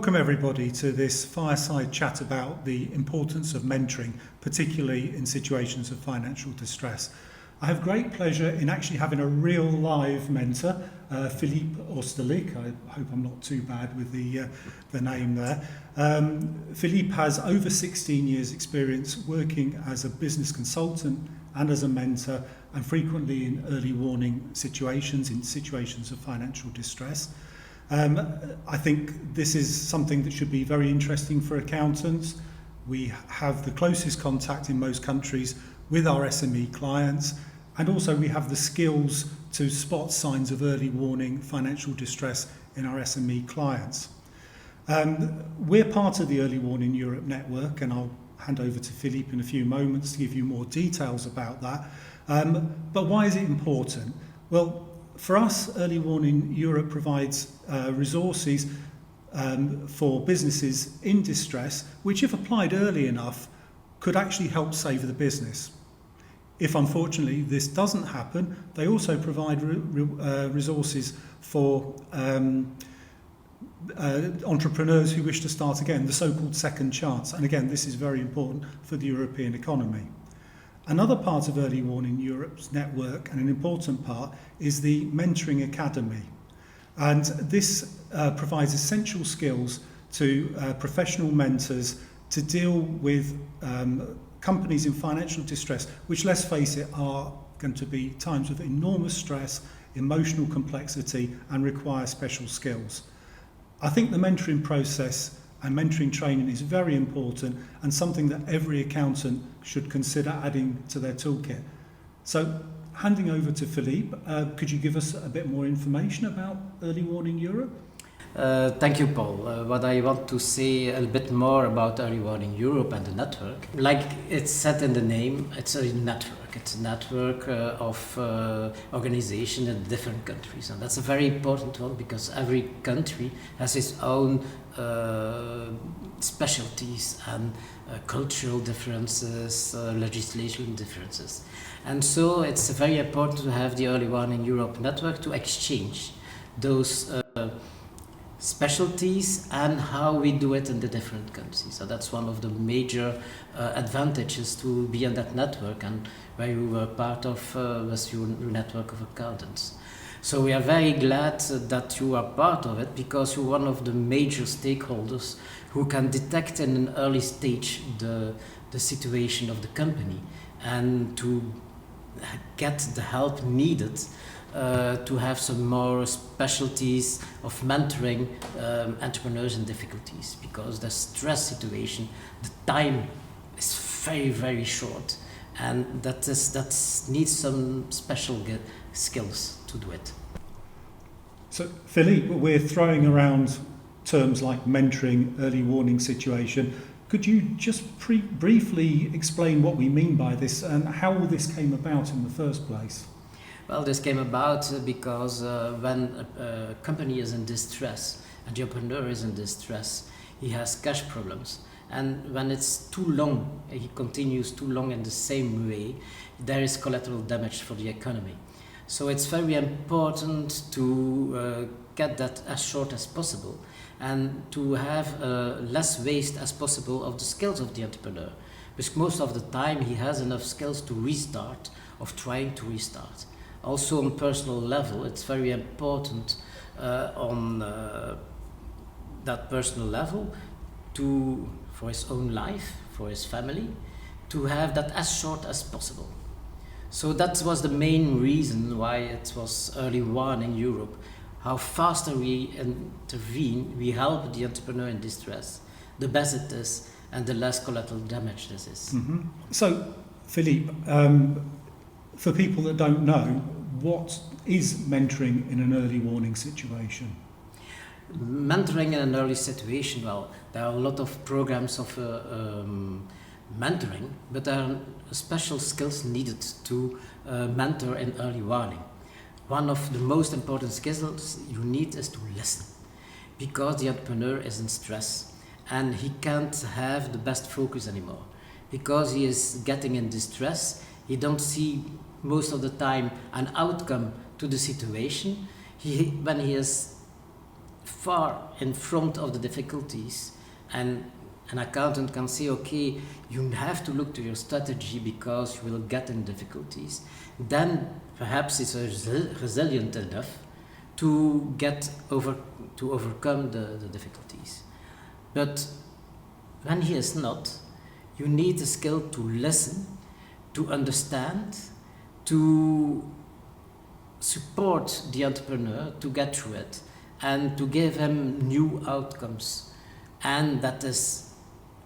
Welcome everybody to this fireside chat about the importance of mentoring, particularly in situations of financial distress. I have great pleasure in actually having a real live mentor, Philippe Oosterlinck. I hope I'm not too bad with the name there. Philippe has over 16 years experience working as a business consultant and as a mentor, and frequently in early warning situations, in situations of financial distress. I think this is something that should be very interesting for accountants. We have the closest contact in most countries with our SME clients, and also we have the skills to spot signs of early warning financial distress in our SME clients. We're part of the Early Warning Europe network, and I'll hand over to Philippe in a few moments to give you more details about that. But why is it important? Well, for us, Early Warning Europe provides resources for businesses in distress, which if applied early enough, could actually help save the business. If unfortunately this doesn't happen, they also provide resources for entrepreneurs who wish to start again, the so-called second chance. And again, this is very important for the European economy. Another part of Early Warning Europe's network, and an important part, is the Mentoring Academy. And this provides essential skills to professional mentors to deal with companies in financial distress, which, let's face it, are going to be times of enormous stress, emotional complexity, and require special skills. I think the mentoring process and mentoring training is very important and something that every accountant should consider adding to their toolkit. So, handing over to Philippe, could you give us a bit more information about Early Warning Europe? Thank you, Paul. What I want to say a bit more about Early Warning Europe and the network. Like it's said in the name, it's a network. It's a network of organizations in different countries. And that's a very important one because every country has its own specialties and cultural differences, legislation differences. And so it's very important to have the Early Warning Europe network to exchange those specialties and how we do it in the different countries. So that's one of the major advantages to be in that network, and where you were part of was your network of accountants. So we are very glad that you are part of it, because you're one of the major stakeholders who can detect in an early stage the situation of the company and to get the help needed to have some more specialties of mentoring entrepreneurs in difficulties, because the stress situation, the time is very, very short, and that needs some special skills to do it. So, Philippe, we're throwing around terms like mentoring, early warning situation. Could you just briefly explain what we mean by this and how this came about in the first place? Well, this came about because when a company is in distress and the entrepreneur is in distress, he has cash problems. And when it's too long, he continues too long in the same way, there is collateral damage for the economy. So it's very important to get that as short as possible and to have less waste as possible of the skills of the entrepreneur. Because most of the time he has enough skills to restart, of trying to restart. Also on personal level, it's very important on that personal level for his own life, for his family, to have that as short as possible. So that was the main reason why it was Early Warning Europe. How faster we intervene, we help the entrepreneur in distress, the better it is and the less collateral damage this is. Mm-hmm. So, Philippe, for people that don't know, what is mentoring in an early warning situation? Mentoring in an early situation, well, there are a lot of programs of mentoring, but there are special skills needed to mentor in early warning. One of the most important skills you need is to listen, because the entrepreneur is in stress and he can't have the best focus anymore. Because he is getting in distress, he don't see most of the time an outcome to the situation. When he is far in front of the difficulties, and an accountant can say, okay, you have to look to your strategy because you will get in difficulties, then perhaps it's resilient enough to overcome the difficulties. But when he is not, you need the skill to listen, to understand, to support the entrepreneur to get through it, and to give him new outcomes. And that is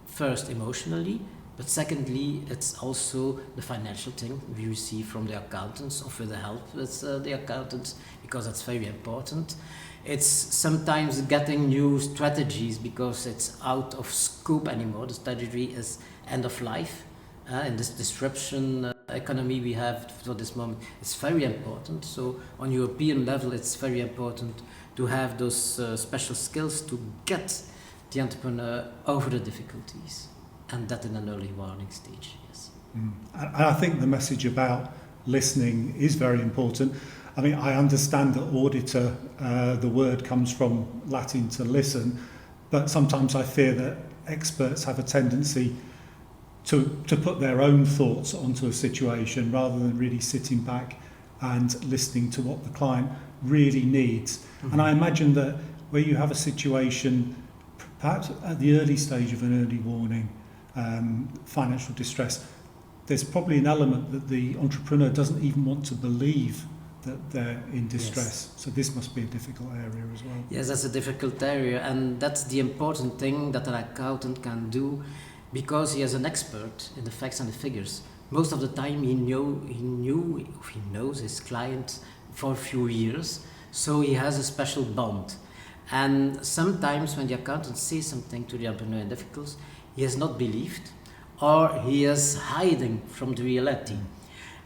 first emotionally, but secondly, it's also the financial thing we receive from the accountants, or with the help with the accountants, because that's very important. It's sometimes getting new strategies because it's out of scope anymore. The strategy is end of life. In this disruption economy we have for this moment, it's very important. So on European level, it's very important to have those special skills to get the entrepreneur over the difficulties, and that in an early warning stage. Yes. I think the message about listening is very important. I mean, I understand that auditor, the word comes from Latin to listen, but sometimes I fear that experts have a tendency to put their own thoughts onto a situation rather than really sitting back and listening to what the client really needs. Mm-hmm. And I imagine that where you have a situation, perhaps at the early stage of an early warning, financial distress, there's probably an element that the entrepreneur doesn't even want to believe that they're in distress. Yes. So this must be a difficult area as well. Yes, that's a difficult area, and that's the important thing that an accountant can do, because he is an expert in the facts and the figures. Most of the time he knows his client for a few years, so he has a special bond. And sometimes when the accountant says something to the entrepreneur in difficulties, he is not believed, or he is hiding from the reality.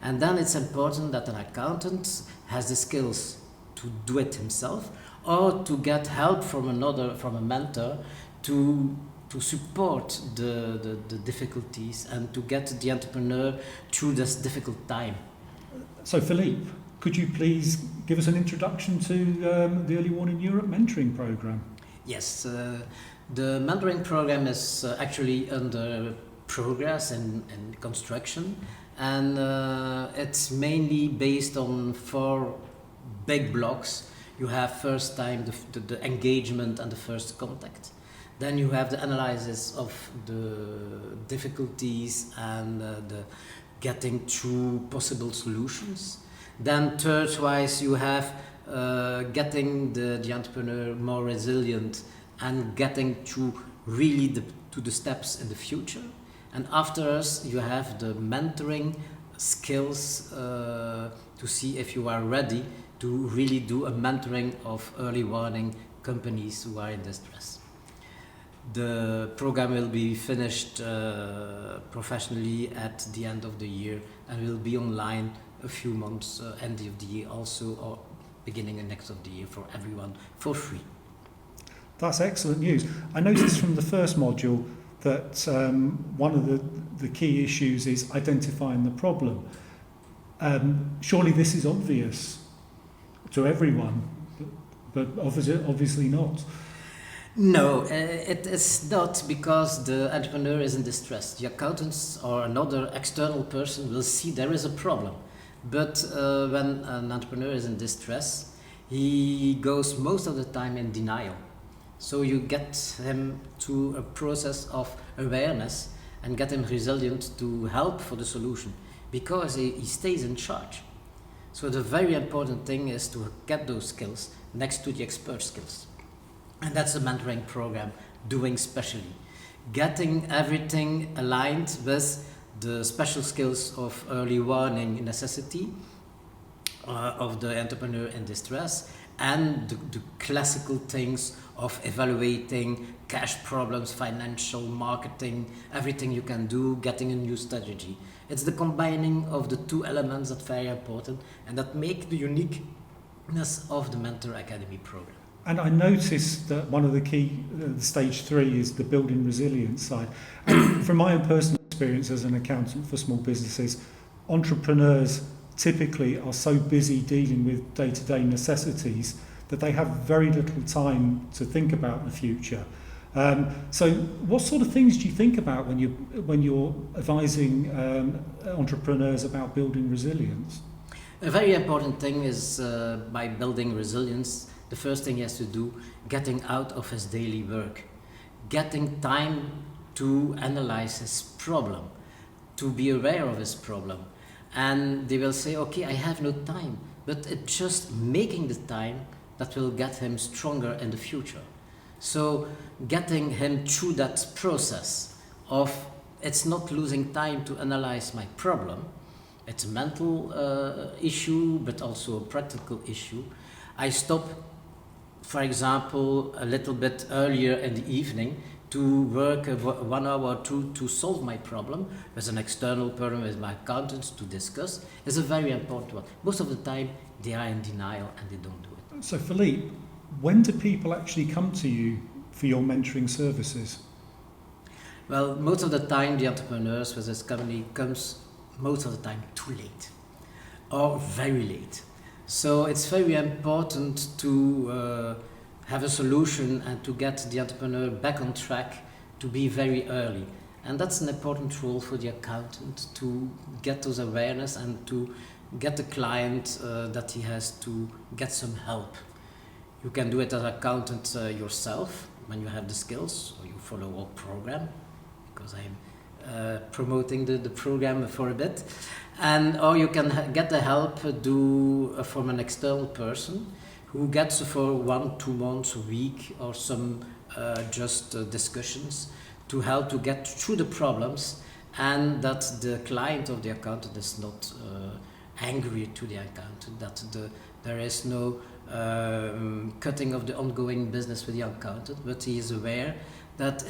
And then it's important that an accountant has the skills to do it himself, or to get help from a mentor, to support the difficulties and to get the entrepreneur through this difficult time. So Philippe, could you please give us an introduction to the Early Warning Europe mentoring program? Yes, the mentoring program is actually under progress and construction, and it's mainly based on 4 big blocks. You have first time the engagement and the first contact. Then you have the analysis of the difficulties and the getting through possible solutions. Then third-wise you have getting the entrepreneur more resilient and getting through really to the steps in the future. And after us you have the mentoring skills to see if you are ready to really do a mentoring of early warning companies who are in distress. The program will be finished professionally at the end of the year, and will be online a few months end of the year also, or beginning of next of the year, for everyone for free. That's excellent news. I noticed from the first module that one of the key issues is identifying the problem. Surely this is obvious to everyone, but obviously not. No, it is not, because the entrepreneur is in distress. The accountants or another external person will see there is a problem. But when an entrepreneur is in distress, he goes most of the time in denial. So you get him to a process of awareness and get him resilient to help for the solution, because he stays in charge. So the very important thing is to get those skills next to the expert skills. And that's the mentoring program doing specially. Getting everything aligned with the special skills of early warning necessity of the entrepreneur in distress, and the classical things of evaluating cash problems, financial marketing, everything you can do, getting a new strategy. It's the combining of the 2 elements that are very important and that make the uniqueness of the Mentor Academy program. And I noticed that one of the key, stage 3, is the building resilience side. And from my own personal experience as an accountant for small businesses, entrepreneurs typically are so busy dealing with day-to-day necessities that they have very little time to think about the future. So what sort of things do you think about when you're advising entrepreneurs about building resilience? A very important thing is by building resilience, the first thing he has to do, getting out of his daily work, getting time to analyze his problem, to be aware of his problem. And they will say, okay, I have no time, but it's just making the time that will get him stronger in the future. So getting him through that process of it's not losing time to analyze my problem. It's a mental issue, but also a practical issue. I stop, for example, a little bit earlier in the evening to work 1 hour or two to solve my problem with an external person, with my accountants to discuss. Is a very important one. Most of the time they are in denial and they don't do it. So Philippe, when do people actually come to you for your mentoring services? Well, most of the time the entrepreneurs with this company comes most of the time too late or very late. So it's very important to have a solution and to get the entrepreneur back on track, to be very early. And that's an important role for the accountant, to get those awareness and to get the client that he has to get some help. You can do it as an accountant yourself when you have the skills, or you follow our program, because I'm promoting the program for a bit, and or you can get the help from an external person who gets for 1-2 months, a week, or some discussions to help to get through the problems, and that the client of the accountant is not angry to the accountant, that there is no cutting of the ongoing business with the accountant, but he is aware that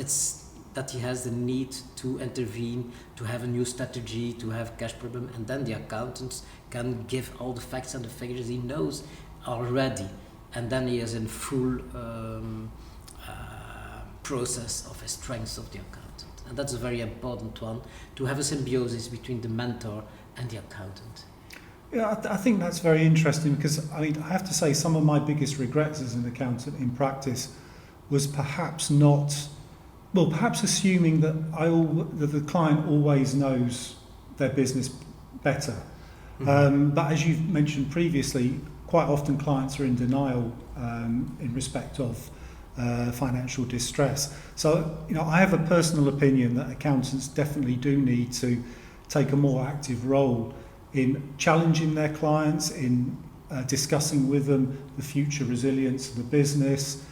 he has the need to intervene, to have a new strategy, to have cash problem, and then the accountants can give all the facts and the figures he knows already, and then he is in full process of his strengths of the accountant. And that's a very important one, to have a symbiosis between the mentor and the accountant. Yeah, I think that's very interesting, because I have to say some of my biggest regrets as an accountant in practice was perhaps assuming that that the client always knows their business better. Mm-hmm. But as you've mentioned previously, quite often clients are in denial in respect of financial distress. So, I have a personal opinion that accountants definitely do need to take a more active role in challenging their clients, in discussing with them the future resilience of the business,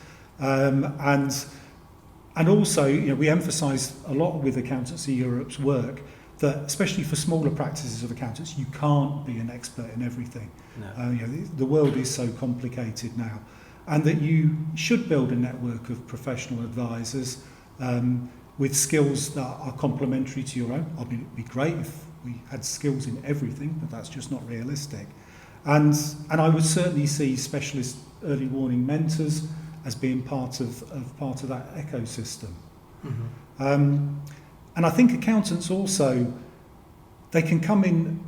and also, we emphasise a lot with Accountancy Europe's work that, especially for smaller practices of accountants, you can't be an expert in everything. No. The world is so complicated now, and that you should build a network of professional advisors with skills that are complementary to your own. It'd be great if we had skills in everything, but that's just not realistic. And I would certainly see specialist early warning mentors as being part of that ecosystem. Mm-hmm. And I think accountants also, they can come in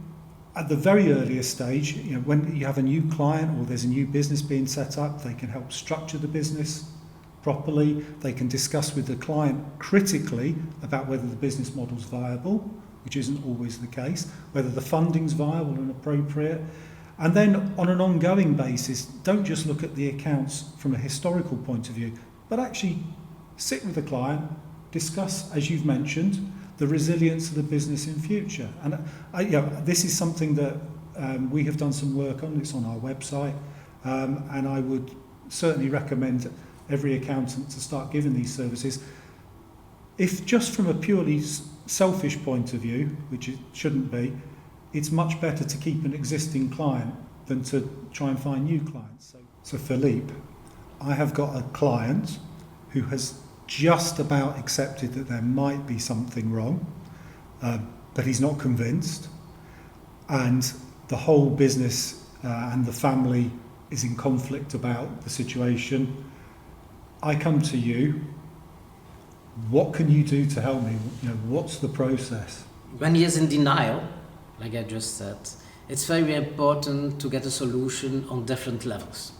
at the very earliest stage. When you have a new client or there's a new business being set up, they can help structure the business properly. They can discuss with the client critically about whether the business model's viable, which isn't always the case, whether the funding's viable and appropriate. And then on an ongoing basis, don't just look at the accounts from a historical point of view, but actually sit with the client, discuss, as you've mentioned, the resilience of the business in future. And this is something that we have done some work on. It's on our website, and I would certainly recommend every accountant to start giving these services. If just from a purely selfish point of view, which it shouldn't be, it's much better to keep an existing client than to try and find new clients. So Philippe, I have got a client who has just about accepted that there might be something wrong, but he's not convinced, and the whole business and the family is in conflict about the situation. I come to you. What can you do to help me? What's the process? When he is in denial, like I just said, it's very important to get a solution on different levels.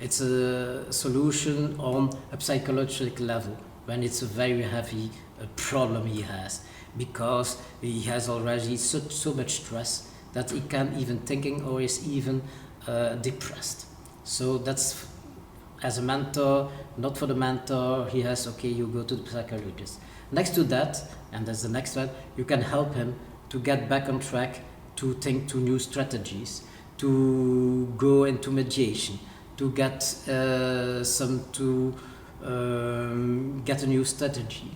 It's a solution on a psychological level when it's a very heavy problem he has, because he has already so much stress that he can't even thinking or is even depressed. So that's, as a mentor, not for the mentor, he has, okay, you go to the psychologist. Next to that, and that's the next one, you can help him to get back on track, to think to new strategies, to go into mediation, to get get a new strategy,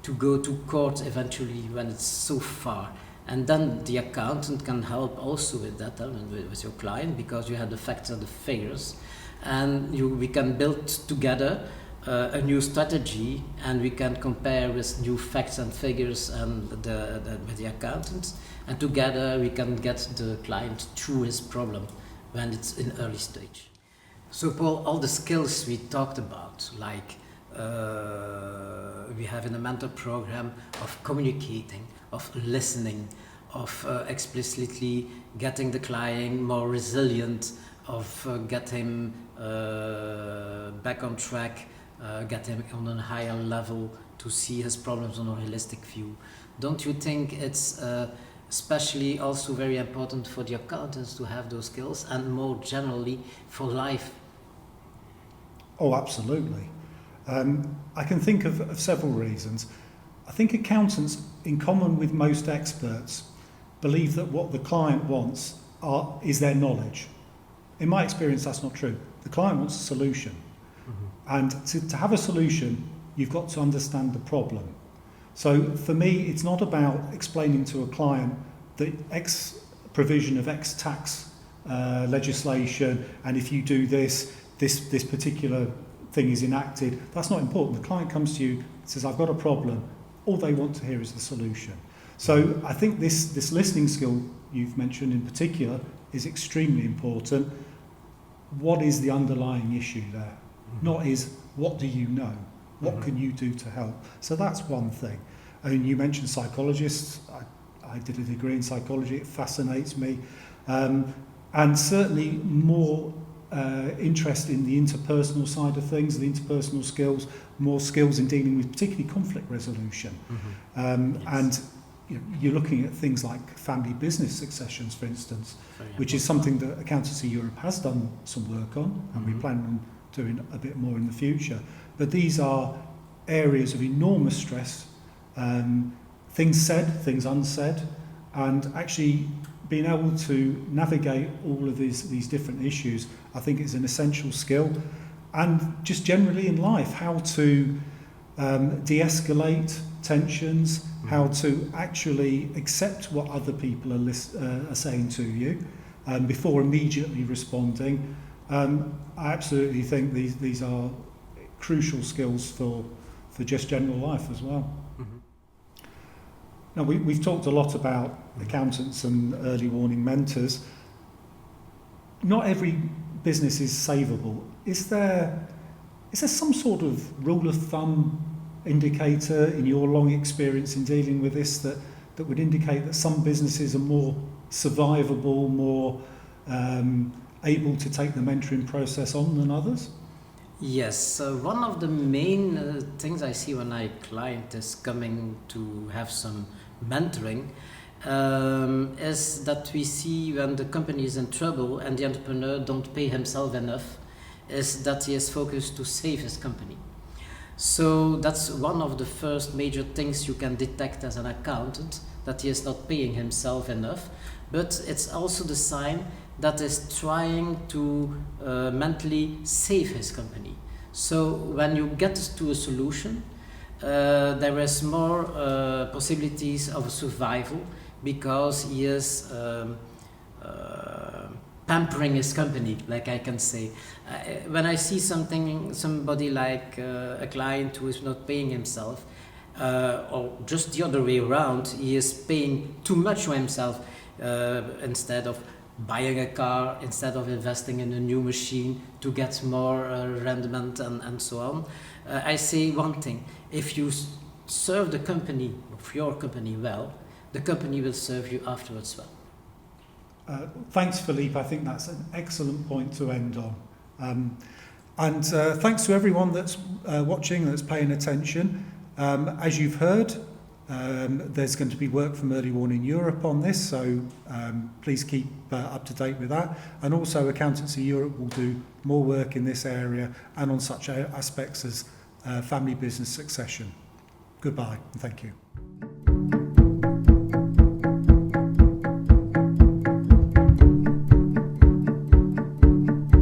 to go to court eventually when it's so far. And then the accountant can help also with that, with your client, because you have the facts and the figures, and we can build together a new strategy, and we can compare with new facts and figures and with the accountant, and together we can get the client through his problem when it's in early stage. So Paul, all the skills we talked about, like we have in the mentor program of communicating, of listening, of explicitly getting the client more resilient, of get him back on track, get him on a higher level to see his problems on a holistic view. Don't you think it's especially also very important for the accountants to have those skills, and more generally for life? Oh, absolutely. I can think of several reasons. I think accountants, in common with most experts, believe that what the client wants is their knowledge. In my experience, that's not true. The client wants a solution. And to have a solution, you've got to understand the problem. So for me, it's not about explaining to a client the X provision of X tax legislation, and if you do this particular thing is enacted. That's not important. The client comes to you, says, I've got a problem. All they want to hear is the solution. So I think this listening skill you've mentioned in particular is extremely important. What is the underlying issue there? Not is, what do you know? What can you do to help? So that's one thing. I mean, you mentioned psychologists. I did a degree in psychology. It fascinates me. And certainly more interest in the interpersonal side of things, the interpersonal skills, more skills in dealing with particularly conflict resolution. Yes. And you're looking at things like family business successions, for instance, which is something that Accountancy Europe has done some work on, and we plan on doing a bit more in the future. But these are areas of enormous stress, things said, things unsaid, and actually being able to navigate all of these different issues, I think is an essential skill. And just generally in life, how to de-escalate tensions, how to actually accept what other people are saying to you before immediately responding. I absolutely think these are crucial skills for just general life as well. Now, we've talked a lot about accountants and early warning mentors. Not every business is savable. Is there some sort of rule of thumb indicator in your long experience in dealing with this that would indicate that some businesses are more survivable, more able to take the mentoring process on than others? Yes, one of the main things I see when a client is coming to have some mentoring is that we see when the company is in trouble and the entrepreneur don't pay himself enough, is that he is focused to save his company. So that's one of the first major things you can detect as an accountant, that he is not paying himself enough, but it's also the sign that is trying to mentally save his company. So when you get to a solution, there is more possibilities of survival, because he is pampering his company, like I can say. When I see somebody like a client who is not paying himself, or just the other way around, he is paying too much for himself, instead of buying a car, instead of investing in a new machine to get more rendement and so on. I say one thing: if you serve the company, of your company, well, the company will serve you afterwards well. Thanks, Philippe. I think that's an excellent point to end on. And thanks to everyone that's watching, that's paying attention. As you've heard, there's going to be work from Early Warning Europe on this, so please keep up to date with that. And also Accountancy Europe will do more work in this area and on such aspects as family business succession. Goodbye and thank you.